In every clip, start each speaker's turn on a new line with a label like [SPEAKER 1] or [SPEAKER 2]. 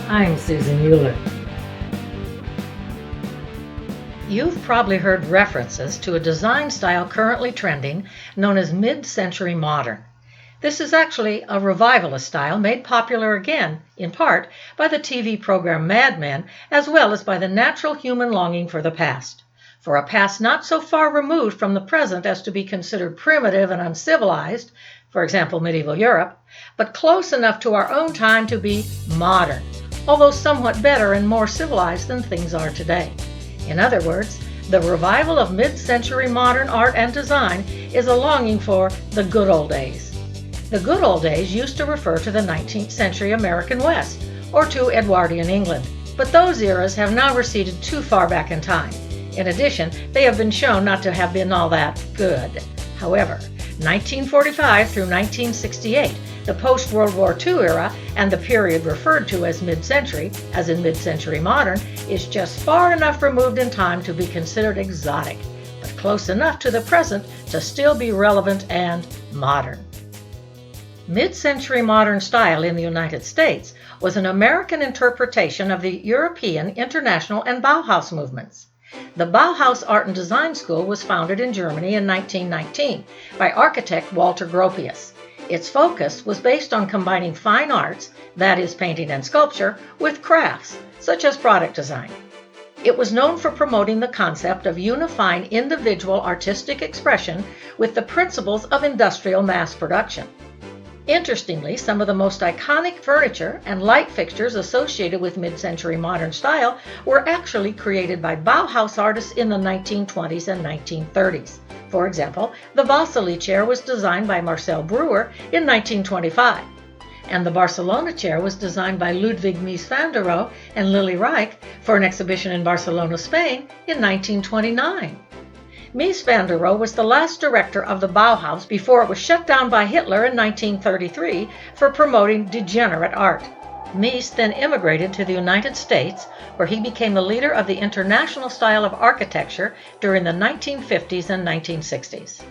[SPEAKER 1] I'm Susan Euler. You've probably heard references to a design style currently trending known as mid-century modern. This is actually a revivalist style made popular again, in part, by the TV program Mad Men, as well as by the natural human longing for the past. For a past not so far removed from the present as to be considered primitive and uncivilized, for example, medieval Europe, but close enough to our own time to be modern, although somewhat better and more civilized than things are today. In other words, the revival of mid-century modern art and design is a longing for the good old days. The good old days used to refer to the 19th century American West, or to Edwardian England, but those eras have now receded too far back in time. In addition, they have been shown not to have been all that good. However, 1945 through 1968, the post-World War II era, and the period referred to as mid-century, as in mid-century modern, is just far enough removed in time to be considered exotic, but close enough to the present to still be relevant and modern. Mid-century modern style in the United States was an American interpretation of the European, International, and Bauhaus movements. The Bauhaus Art and Design School was founded in Germany in 1919 by architect Walter Gropius. Its focus was based on combining fine arts, that is painting and sculpture, with crafts, such as product design. It was known for promoting the concept of unifying individual artistic expression with the principles of industrial mass production. Interestingly, some of the most iconic furniture and light fixtures associated with mid-century modern style were actually created by Bauhaus artists in the 1920s and 1930s. For example, the Vasily chair was designed by Marcel Breuer in 1925, and the Barcelona chair was designed by Ludwig Mies van der Rohe and Lily Reich for an exhibition in Barcelona, Spain in 1929. Mies van der Rohe was the last director of the Bauhaus before it was shut down by Hitler in 1933 for promoting degenerate art. Mies then immigrated to the United States, where he became the leader of the international style of architecture during the 1950s and 1960s.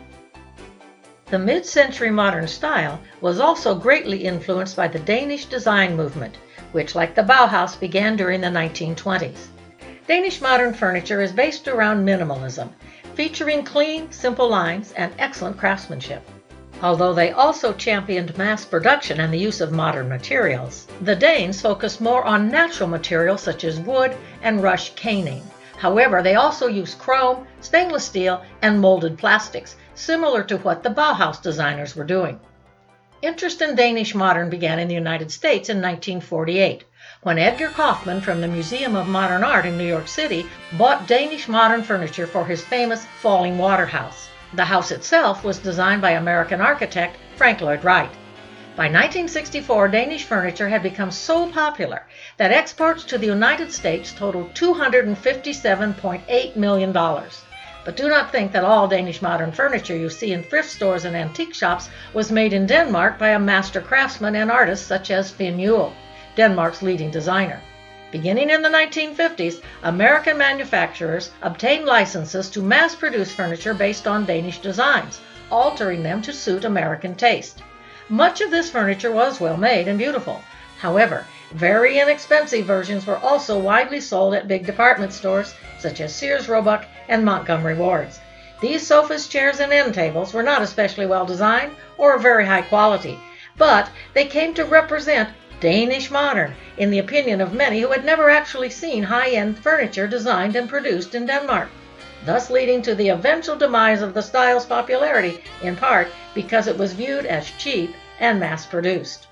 [SPEAKER 1] The mid-century modern style was also greatly influenced by the Danish design movement, which, like the Bauhaus, began during the 1920s. Danish modern furniture is based around minimalism, featuring clean, simple lines and excellent craftsmanship. Although they also championed mass production and the use of modern materials, the Danes focused more on natural materials such as wood and rush caning. However, they also used chrome, stainless steel, and molded plastics, similar to what the Bauhaus designers were doing. Interest in Danish modern began in the United States in 1948, when Edgar Kaufman from the Museum of Modern Art in New York City bought Danish modern furniture for his famous Falling Water House. The house itself was designed by American architect Frank Lloyd Wright. By 1964, Danish furniture had become so popular that exports to the United States totaled $257.8 million. But do not think that all Danish modern furniture you see in thrift stores and antique shops was made in Denmark by a master craftsman and artist such as Finn Juhl, Denmark's leading designer. Beginning in the 1950s, American manufacturers obtained licenses to mass-produce furniture based on Danish designs, altering them to suit American taste. Much of this furniture was well made and beautiful. However, very inexpensive versions were also widely sold at big department stores such as Sears, Roebuck, and Montgomery Ward's. These sofas, chairs, and end tables were not especially well designed or of very high quality, but they came to represent Danish modern, in the opinion of many who had never actually seen high-end furniture designed and produced in Denmark, thus leading to the eventual demise of the style's popularity, in part because it was viewed as cheap and mass-produced.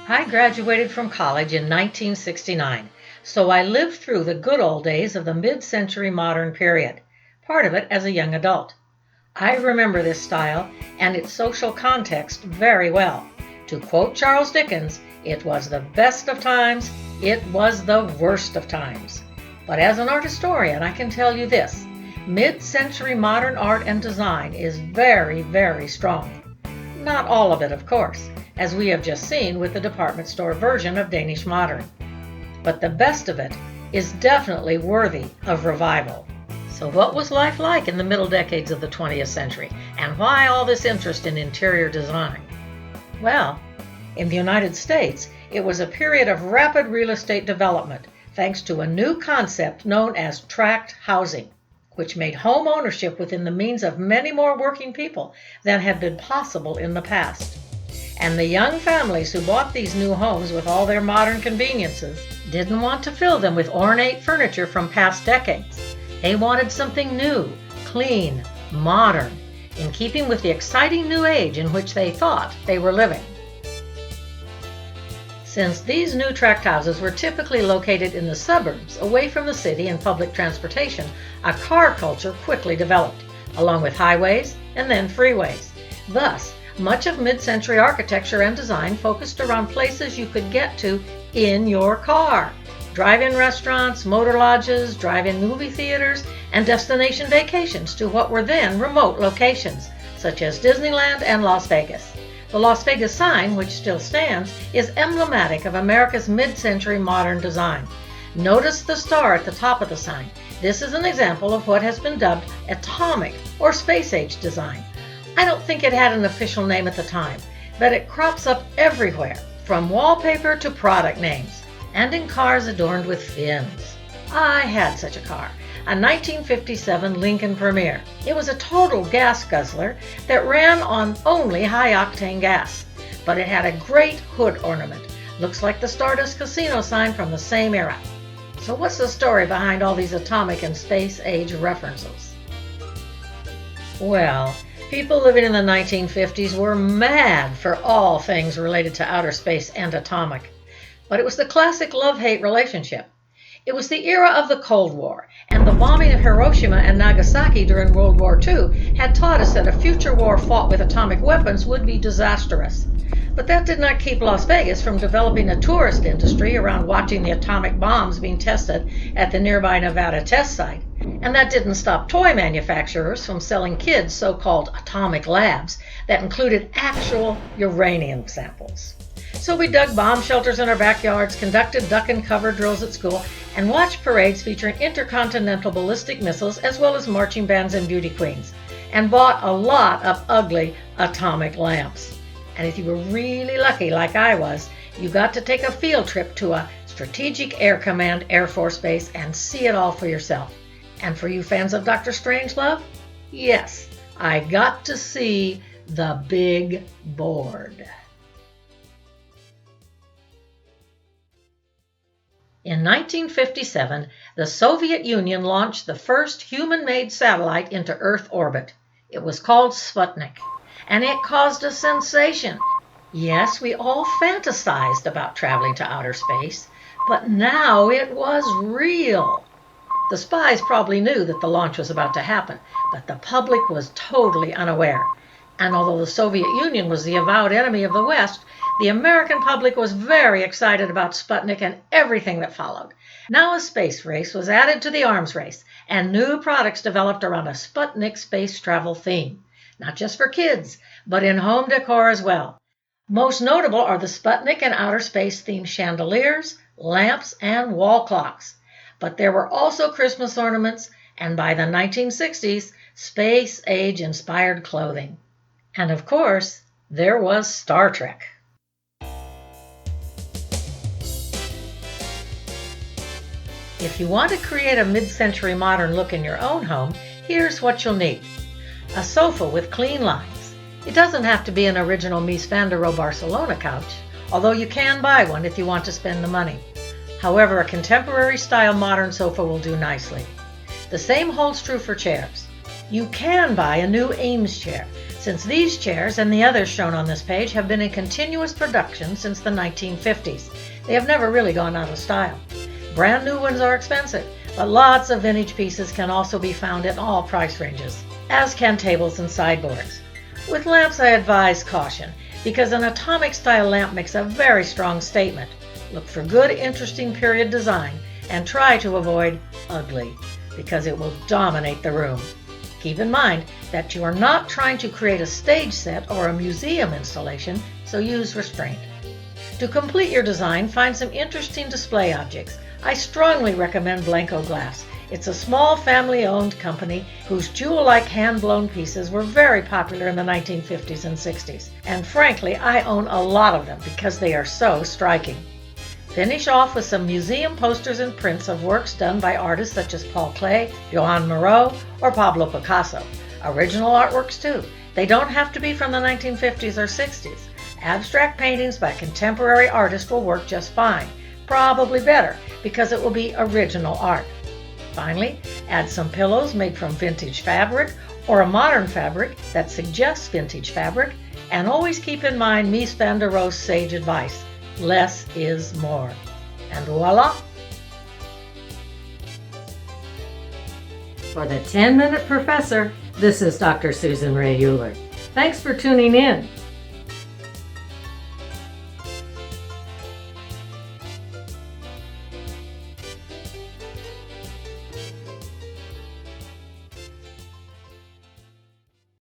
[SPEAKER 1] I graduated from college in 1969, so I lived through the good old days of the mid-century modern period, part of it as a young adult. I remember this style and its social context very well. To quote Charles Dickens, it was the best of times, it was the worst of times. But as an art historian, I can tell you this: mid-century modern art and design is very, very strong. Not all of it, of course, as we have just seen with the department store version of Danish modern. But the best of it is definitely worthy of revival. So what was life like in the middle decades of the 20th century, and why all this interest in interior design? Well, in the United States, It was a period of rapid real estate development, thanks to a new concept known as tract housing, which made home ownership within the means of many more working people than had been possible in the past. And the young families who bought these new homes with all their modern conveniences didn't want to fill them with ornate furniture from past decades. They wanted something new, clean, modern, in keeping with the exciting new age in which they thought they were living. Since these new tract houses were typically located in the suburbs, away from the city and public transportation, a car culture quickly developed, along with highways and then freeways. Thus, much of mid-century architecture and design focused around places you could get to in your car. Drive-in restaurants, motor lodges, drive-in movie theaters, and destination vacations to what were then remote locations, such as Disneyland and Las Vegas. The Las Vegas sign, which still stands, is emblematic of America's mid-century modern design. Notice the star at the top of the sign. This is an example of what has been dubbed atomic or space-age design. I don't think it had an official name at the time, but it crops up everywhere, from wallpaper to product names, and in cars adorned with fins. I had such a car, a 1957 Lincoln Premier. It was a total gas guzzler that ran on only high-octane gas, but it had a great hood ornament. Looks like the Stardust Casino sign from the same era. So what's the story behind all these atomic and space-age references? Well, people living in the 1950s were mad for all things related to outer space and atomic. But it was the classic love-hate relationship. It was the era of the Cold War, and the bombing of Hiroshima and Nagasaki during World War II had taught us that a future war fought with atomic weapons would be disastrous. But that did not keep Las Vegas from developing a tourist industry around watching the atomic bombs being tested at the nearby Nevada test site. And that didn't stop toy manufacturers from selling kids so-called atomic labs that included actual uranium samples. So we dug bomb shelters in our backyards, conducted duck and cover drills at school, and watched parades featuring intercontinental ballistic missiles as well as marching bands and beauty queens, and bought a lot of ugly atomic lamps. And if you were really lucky like I was, you got to take a field trip to a Strategic Air Command Air Force Base and see it all for yourself. And for you fans of Dr. Strangelove, yes, I got to see the big board. In 1957, the Soviet Union launched the first human-made satellite into Earth orbit. It was called Sputnik, and it caused a sensation. Yes, we all fantasized about traveling to outer space, but now it was real. The spies probably knew that the launch was about to happen, but the public was totally unaware. And although the Soviet Union was the avowed enemy of the West, the American public was very excited about Sputnik and everything that followed. Now a space race was added to the arms race, and new products developed around a Sputnik space travel theme. Not just for kids, but in home decor as well. Most notable are the Sputnik and outer space themed chandeliers, lamps, and wall clocks. But there were also Christmas ornaments, and by the 1960s, space-age inspired clothing. And of course, there was Star Trek. If you want to create a mid-century modern look in your own home, here's what you'll need. A sofa with clean lines. It doesn't have to be an original Mies van der Rohe Barcelona couch, although you can buy one if you want to spend the money. However, a contemporary style modern sofa will do nicely. The same holds true for chairs. You can buy a new Eames chair, since these chairs and the others shown on this page have been in continuous production since the 1950s. They have never really gone out of style. Brand new ones are expensive, but lots of vintage pieces can also be found in all price ranges, as can tables and sideboards. With lamps, I advise caution, because an atomic-style lamp makes a very strong statement. Look for good, interesting period design, and try to avoid ugly, because it will dominate the room. Keep in mind that you are not trying to create a stage set or a museum installation, so use restraint. To complete your design, find some interesting display objects. I strongly recommend Blanco glass. It's a small family-owned company whose jewel-like hand-blown pieces were very popular in the 1950s and 60s. And frankly, I own a lot of them because they are so striking. Finish off with some museum posters and prints of works done by artists such as Paul Klee, Johann Moreau, or Pablo Picasso. Original artworks too. They don't have to be from the 1950s or 60s. Abstract paintings by contemporary artists will work just fine, probably better because it will be original art. Finally, add some pillows made from vintage fabric or a modern fabric that suggests vintage fabric, and always keep in mind Mies van der Rohe's sage advice: less is more. And voila! For the 10-Minute Professor, this is Dr. Susan Ray Euler. Thanks for tuning in.